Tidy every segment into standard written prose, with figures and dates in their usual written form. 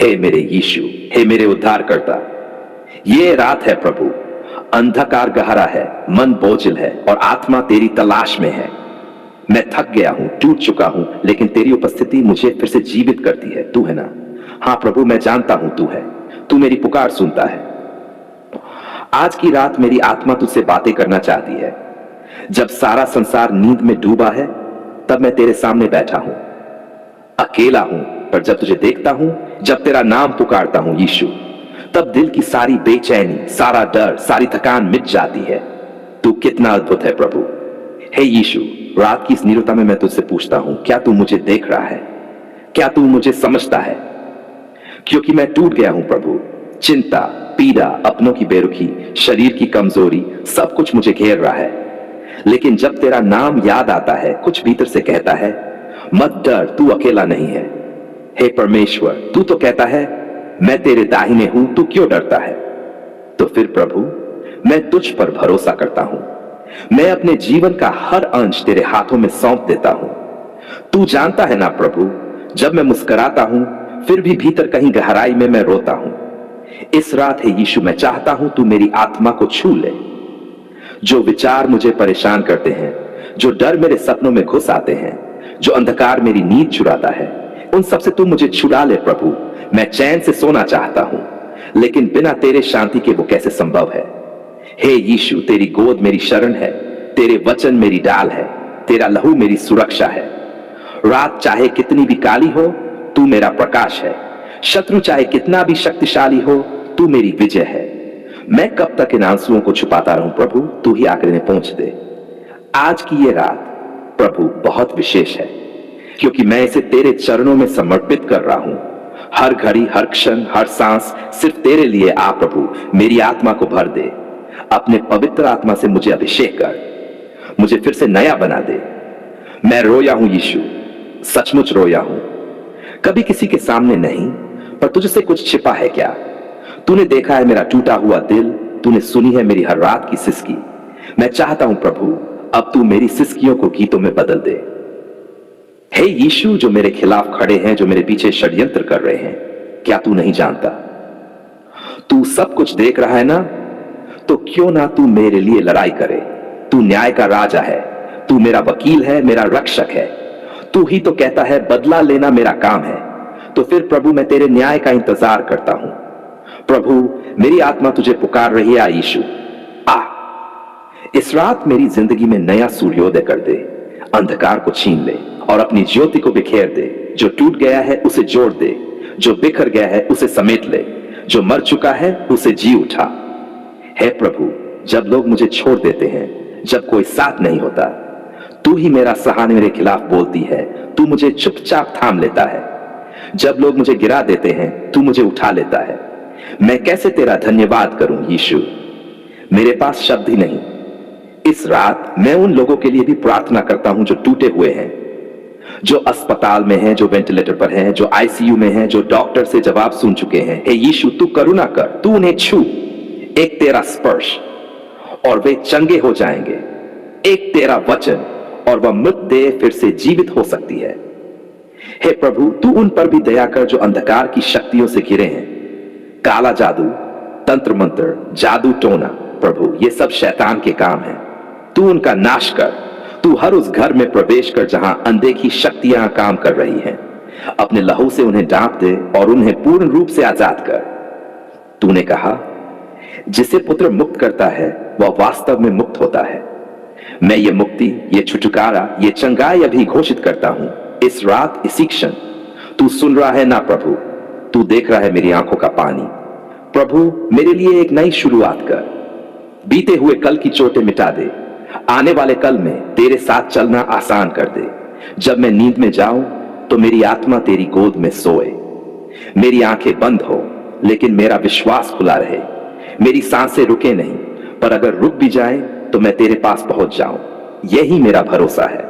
हे मेरे यीशु, हे मेरे उद्धारकर्ता, ये रात है प्रभु, अंधकार गहरा है, मन बोझिल है और आत्मा तेरी तलाश में है। मैं थक गया हूं, टूट चुका हूं, लेकिन तेरी उपस्थिति मुझे फिर से जीवित करती है। तू है ना? हाँ प्रभु, मैं जानता हूं तू है। तू मेरी पुकार सुनता है। आज की रात मेरी आत्मा तुझसे बातें करना चाहती है। जब सारा संसार नींद में डूबा है, तब मैं तेरे सामने बैठा हूं, अकेला हूं, पर जब तुझे देखता हूं, जब तेरा नाम पुकारता हूं यीशु, तब दिल की सारी बेचैनी, सारा डर, सारी थकान मिट जाती है। तू कितना अद्भुत है प्रभु। हे यीशु, रात की इस नीरवता में मैं तुझसे पूछता हूं, क्या तू मुझे देख रहा है? क्या तू मुझे समझता है? क्योंकि मैं टूट गया हूं प्रभु। चिंता, पीड़ा, अपनों की बेरुखी, शरीर की कमजोरी, सब कुछ मुझे घेर रहा है। लेकिन जब तेरा नाम याद आता है, कुछ भीतर से कहता है, मत डर, तू अकेला नहीं है। हे परमेश्वर, तू तो कहता है, मैं तेरे दाहिने हूं, तू क्यों डरता है? तो फिर प्रभु, मैं तुझ पर भरोसा करता हूं। मैं अपने जीवन का हर अंश तेरे हाथों में सौंप देता हूं। तू जानता है ना प्रभु, जब मैं मुस्कुराता हूं, फिर भी भीतर कहीं गहराई में मैं रोता हूं। इस रात है यीशु, मैं चाहता हूं तू मेरी आत्मा को छू ले। जो विचार मुझे परेशान करते हैं, जो डर मेरे सपनों में घुस आते हैं, जो अंधकार मेरी नींद चुराता है, उन सब से तू मुझे छुड़ा ले प्रभु। मैं चैन से सोना चाहता हूं, लेकिन बिना तेरे शांति के वो कैसे संभव है? हे यीशु, तेरी गोद मेरी शरण है, तेरे वचन मेरी डाल है, तेरा लहू मेरी सुरक्षा है। रात चाहे कितनी भी काली हो, तू मेरा प्रकाश है। शत्रु चाहे कितना भी शक्तिशाली हो, तू मेरी विजय है। मैं कब तक इन आंसुओं को छुपाता रहूं प्रभु? तू ही आकर इन्हें पहुंच दे। आज की ये रात प्रभु बहुत विशेष है, क्योंकि मैं इसे तेरे चरणों में समर्पित कर रहा हूं। हर घड़ी, हर क्षण, हर सांस सिर्फ तेरे लिए आ प्रभु। मेरी आत्मा को भर दे, अपने पवित्र आत्मा से मुझे अभिषेक कर, मुझे फिर से नया बना दे। मैं रोया हूं यीशु, सचमुच रोया हूं। कभी किसी के सामने नहीं, पर तुझसे कुछ छिपा है क्या? तूने देखा है मेरा टूटा हुआ दिल, तूने सुनी है मेरी हर रात की सिसकी। मैं चाहता हूं प्रभु, अब तू मेरी सिसकियों को गीतों में बदल दे। हे यीशु, जो मेरे खिलाफ खड़े हैं, जो मेरे पीछे षड्यंत्र कर रहे हैं, क्या तू नहीं जानता? तू सब कुछ देख रहा है ना? तो क्यों ना तू मेरे लिए लड़ाई करे। तू न्याय का राजा है, तू मेरा वकील है, मेरा रक्षक है। तू ही तो कहता है बदला लेना मेरा काम है। तो फिर प्रभु, मैं तेरे न्याय का इंतजार करता हूं। प्रभु, मेरी आत्मा तुझे पुकार रही है। यीशु, आ, इस रात मेरी जिंदगी में नया सूर्योदय कर दे। अंधकार को छीन ले और अपनी ज्योति को बिखेर दे। जो टूट गया है उसे जोड़ दे, जो बिखर गया है उसे समेट ले, जो मर चुका है उसे जी उठा। हे प्रभु, जब लोग मुझे छोड़ देते हैं, जब कोई साथ नहीं होता, तू ही मेरा सहारा मेरे खिलाफ बोलती है। तू मुझे चुपचाप थाम लेता है। जब लोग मुझे गिरा देते हैं, तू मुझे उठा लेता है। मैं कैसे तेरा धन्यवाद करूं यीशु? मेरे पास शब्द ही नहीं। इस रात मैं उन लोगों के लिए भी प्रार्थना करता हूं जो टूटे हुए हैं, जो अस्पताल में हैं, जो वेंटिलेटर पर हैं, जो आईसीयू में हैं, जो डॉक्टर से जवाब सुन चुके हैं। हे यीशु, तू करुणा कर, तू उन्हें छू। एक तेरा स्पर्श और वे चंगे हो जाएंगे। एक तेरा वचन और वह मृतदेह फिर से जीवित हो सकती है। हे प्रभु, तू उन पर भी दया कर जो अंधकार की शक्तियों से घिरे हैं। काला जादू, तंत्र मंत्र, जादू टोना, प्रभु ये सब शैतान के काम हैं। तू उनका नाश कर। तू हर उस घर में प्रवेश कर जहां अनदेखी शक्तियां काम कर रही हैं। अपने लहू से उन्हें डांप दे और उन्हें पूर्ण रूप से आजाद कर। तूने कहा, जिसे पुत्र मुक्त करता है वह वास्तव में मुक्त होता है। मैं ये मुक्ति, ये छुटकारा, ये चंगाई अभी घोषित करता हूं। इस रात, इसी क्षण। तू सुन रहा है ना प्रभु? तू देख रहा है मेरी आंखों का पानी। प्रभु, मेरे लिए एक नई शुरुआत कर। बीते हुए कल की चोटें मिटा दे। आने वाले कल में तेरे साथ चलना आसान कर दे। जब मैं नींद में जाऊं तो मेरी आत्मा तेरी गोद में सोए। मेरी आंखें बंद हो, लेकिन मेरा विश्वास खुला रहे। मेरी सांसें रुके नहीं, पर अगर रुक भी जाएं तो मैं तेरे पास पहुंच जाऊं। यही मेरा भरोसा है।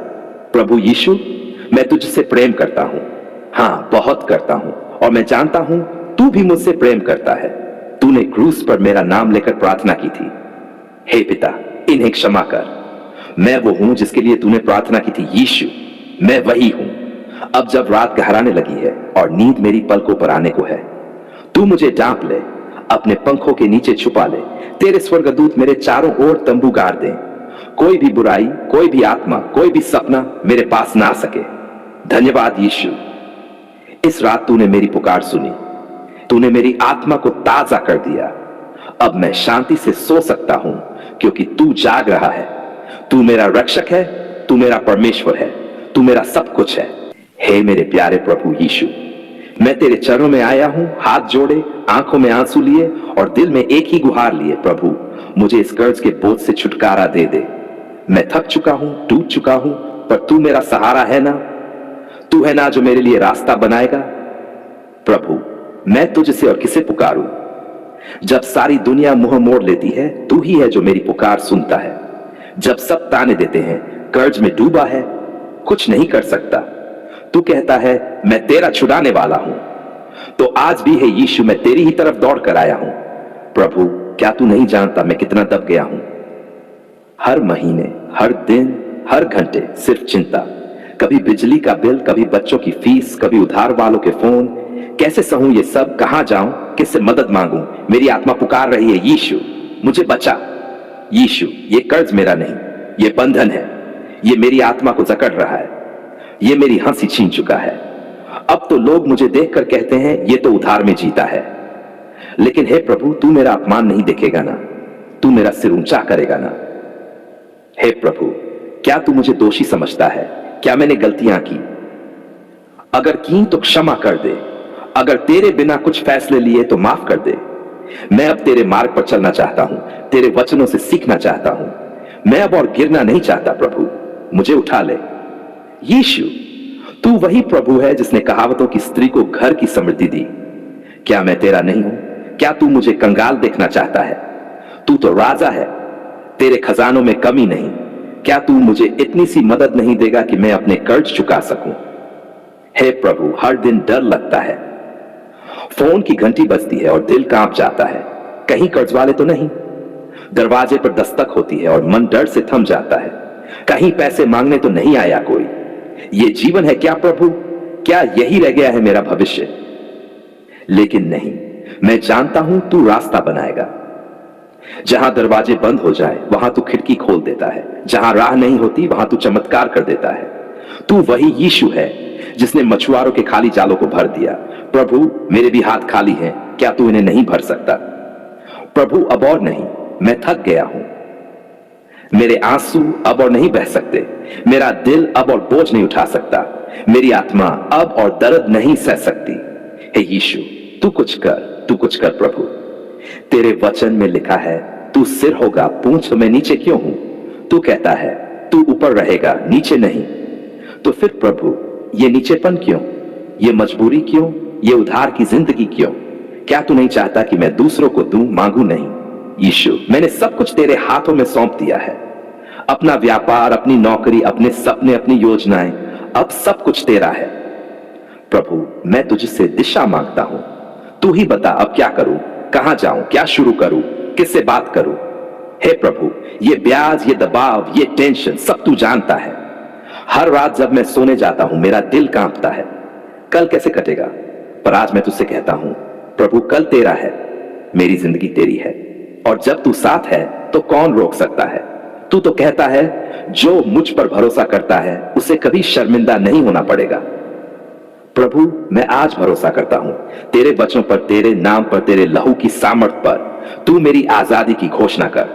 प्रभु यीशु, मैं तुझसे प्रेम करता हूं। हां, बहुत करता हूं, और मैं जानता हूं तू भी मुझसे प्रेम करता है। तूने क्रूस पर मेरा नाम लेकर प्रार्थना की थी। हे पिता, इन्हें क्षमा कर। मैं वो हूं जिसके लिए तूने प्रार्थना की थी। यीशु, मैं वही हूं। अब जब रात गहराने लगी है और नींद मेरी पलकों पर आने को है, तू मुझे ढांप ले, अपने पंखों के नीचे छुपा ले। तेरे स्वर्गदूत मेरे चारों ओर तंबू गाड़ दें। कोई भी बुराई, कोई भी आत्मा, कोई भी सपना मेरे पास ना आ सके। धन्यवाद यीशु, इस रात तूने मेरी पुकार सुनी, तूने मेरी आत्मा को ताजा कर दिया। अब मैं शांति से सो सकता हूं क्योंकि तू जाग रहा है। तू मेरा रक्षक है, तू मेरा परमेश्वर है, तू मेरा सब कुछ है। हे मेरे प्यारे प्रभु यीशु, मैं तेरे चरणों में आया हूं, हाथ जोड़े, आंखों में आंसू लिए और दिल में एक ही गुहार लिए। प्रभु, मुझे इस कर्ज के बोझ से छुटकारा दे दे। मैं थक चुका हूं, टूट चुका हूं, पर तू मेरा सहारा है ना। तू है ना जो मेरे लिए रास्ता बनाएगा। प्रभु, मैं तुझसे और किसे पुकारूं? जब सारी दुनिया मुंह मोड़ लेती है, तू ही है जो मेरी पुकार सुनता है। जब सब ताने देते हैं, कर्ज में डूबा है, कुछ नहीं कर सकता, तू कहता है मैं तेरा छुड़ाने वाला हूं। तो आज भी है यीशु, मैं तेरी ही तरफ दौड़ कर आया हूं। प्रभु, क्या तू नहीं जानता मैं कितना दब गया हूं? हर महीने, हर दिन, हर घंटे सिर्फ चिंता। कभी बिजली का बिल, कभी बच्चों की फीस, कभी उधार वालों के फोन। कैसे सहूं ये सब? कहां जाऊं? किससे मदद मांगूं? मेरी आत्मा पुकार रही है, यीशु मुझे बचा। यीशु, ये कर्ज मेरा नहीं, ये बंधन है। ये मेरी आत्मा को जकड़ रहा है, ये मेरी हंसी छीन चुका है। अब तो लोग मुझे देखकर कहते हैं ये तो उधार में जीता है। लेकिन हे प्रभु, तू मेरा अपमान नहीं देखेगा ना, तू मेरा सिर ऊंचा करेगा ना। हे प्रभु, क्या तू मुझे दोषी समझता है? क्या मैंने गलतियां की? अगर की तो क्षमा कर दे। अगर तेरे बिना कुछ फैसले लिए तो माफ कर दे। मैं अब तेरे मार्ग पर चलना चाहता हूं, तेरे वचनों से सीखना चाहता हूं। मैं अब और गिरना नहीं चाहता। प्रभु, मुझे उठा ले। यीशु, तू वही प्रभु है जिसने कहावतों की स्त्री को घर की समृद्धि दी। क्या मैं तेरा नहीं हूं? क्या तू मुझे कंगाल देखना चाहता है? तू तो राजा है, तेरे खजानों में कमी नहीं। क्या तू मुझे इतनी सी मदद नहीं देगा कि मैं अपने कर्ज चुका सकूं? हे प्रभु, हर दिन डर लगता है। फोन की घंटी बजती है और दिल कांप जाता है, कहीं कर्ज वाले तो नहीं। दरवाजे पर दस्तक होती है और मन डर से थम जाता है, कहीं पैसे मांगने तो नहीं आया कोई। ये जीवन है क्या प्रभु? क्या यही रह गया है मेरा भविष्य? लेकिन नहीं, मैं जानता हूं तू रास्ता बनाएगा। जहां दरवाजे बंद हो जाए वहां तू खिड़की खोल देता है, जहां राह नहीं होती वहां तू चमत्कार कर देता है। तू वही यीशु है जिसने मछुआरों के खाली जालों को भर दिया। प्रभु, मेरे भी हाथ खाली हैं, क्या तू इन्हें नहीं भर सकता? प्रभु, अब और नहीं, मैं थक गया हूं। मेरे आंसू अब और नहीं बह सकते, मेरा दिल अब और बोझ नहीं उठा सकता, मेरी आत्मा अब और दर्द नहीं सह सकती। हे यीशु, तू कुछ कर, तू कुछ कर। प्रभु, तेरे वचन में लिखा है तू सिर होगा, पूंछ मैं नीचे क्यों हूं? तू कहता है तू ऊपर रहेगा, नीचे नहीं। तो फिर प्रभु, ये नीचेपन क्यों? ये मजबूरी क्यों? ये उधार की जिंदगी क्यों? क्या तू नहीं चाहता कि मैं दूसरों को दूं, मांगू नहीं? यीशु, मैंने सब कुछ तेरे हाथों में सौंप दिया है। अपना व्यापार, अपनी नौकरी, अपने सपने, अपनी योजनाएं, अब सब कुछ तेरा है। प्रभु, मैं तुझसे दिशा मांगता हूं, तू ही बता अब क्या करूं, कहां जाऊं, क्या शुरू करूं, किससे बात करूं? हे प्रभु, ये ब्याज, ये दबाव, ये टेंशन सब तू जानता है। हर रात जब मैं सोने जाता हूं मेरा दिल कांपता है, कल कैसे कटेगा? पर आज मैं तुझसे कहता हूं प्रभु, कल तेरा है, मेरी जिंदगी तेरी है, और जब तू साथ है तो कौन रोक सकता है? तू तो कहता है जो मुझ पर भरोसा करता है उसे कभी शर्मिंदा नहीं होना पड़ेगा। प्रभु, मैं आज भरोसा करता हूं तेरे वचनों पर, तेरे नाम पर, तेरे लहू की सामर्थ पर। तू मेरी आजादी की घोषणा कर।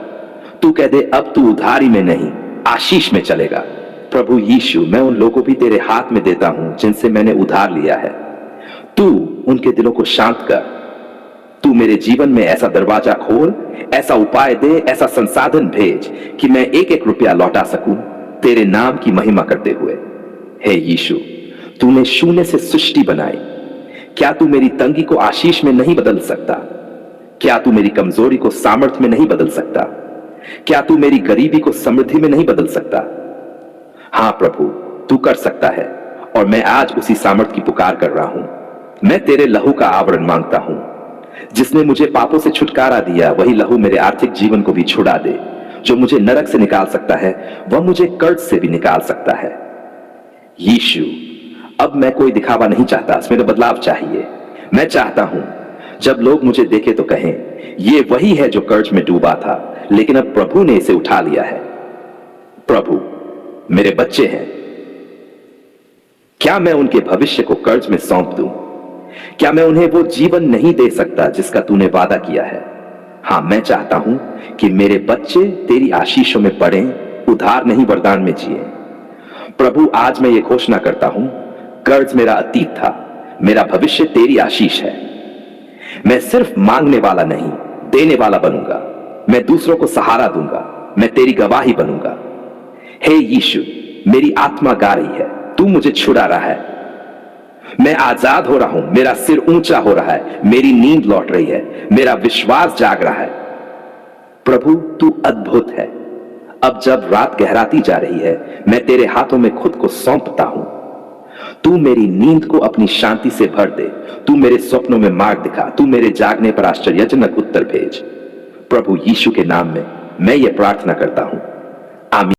तू कह दे अब तू उधारी में नहीं, आशीष में चलेगा। प्रभु यीशु, मैं उन लोगों भी तेरे हाथ में देता हूं जिनसे मैंने उधार लिया है। तू उनके दिलों को शांत कर। तू मेरे जीवन में ऐसा दरवाजा खोल, ऐसा उपाय दे, ऐसा संसाधन भेज कि मैं एक एक रुपया लौटा सकूं तेरे नाम की महिमा करते हुए। हे यीशु, तूने शून्य से सृष्टि बनाई, क्या तू मेरी तंगी को आशीष में नहीं बदल सकता? क्या तू मेरी कमजोरी को सामर्थ्य में नहीं बदल सकता? क्या तू मेरी गरीबी को समृद्धि में नहीं बदल सकता? हां प्रभु, तू कर सकता है, और मैं आज उसी सामर्थ्य की पुकार कर रहा हूं। मैं तेरे लहू का आवरण मांगता हूं। जिसने मुझे पापों से छुटकारा दिया वही लहू मेरे आर्थिक जीवन को भी छुड़ा दे। जो मुझे नरक से निकाल सकता है वह मुझे कर्ज से भी निकाल सकता है। यीशु, अब मैं कोई दिखावा नहीं चाहता, मेरा बदलाव चाहिए। मैं चाहता हूं जब लोग मुझे देखे तो कहें, ये वही है जो कर्ज में डूबा था, लेकिन अब प्रभु ने इसे उठा लिया है। प्रभु, मेरे बच्चे हैं, क्या मैं उनके भविष्य को कर्ज में सौंप दूं? क्या मैं उन्हें वो जीवन नहीं दे सकता जिसका तूने वादा किया है? हां, मैं चाहता हूं कि मेरे बच्चे तेरी आशीषों में पड़ें, उधार नहीं वरदान में जिए। प्रभु, आज मैं ये घोषणा करता हूं, कर्ज मेरा अतीत था, मेरा भविष्य तेरी आशीष है। मैं सिर्फ मांगने वाला नहीं, देने वाला बनूंगा। मैं दूसरों को सहारा दूंगा, मैं तेरी गवाही बनूंगा। हे यीशु, मेरी आत्मा गा रही है, तू मुझे छुड़ा रहा है। मैं आजाद हो रहा हूं, मेरा सिर ऊंचा हो रहा है, मेरी नींद लौट रही है, मेरा विश्वास जाग रहा है। प्रभु, तू अद्भुत है। अब जब रात गहराती जा रही है, मैं तेरे हाथों में खुद को सौंपता हूं। तू मेरी नींद को अपनी शांति से भर दे, तू मेरे स्वप्नों में मार्ग दिखा, तू मेरे जागने पर आश्चर्यजनक उत्तर भेज। प्रभु यीशु के नाम में मैं ये प्रार्थना करता हूं, आमीन।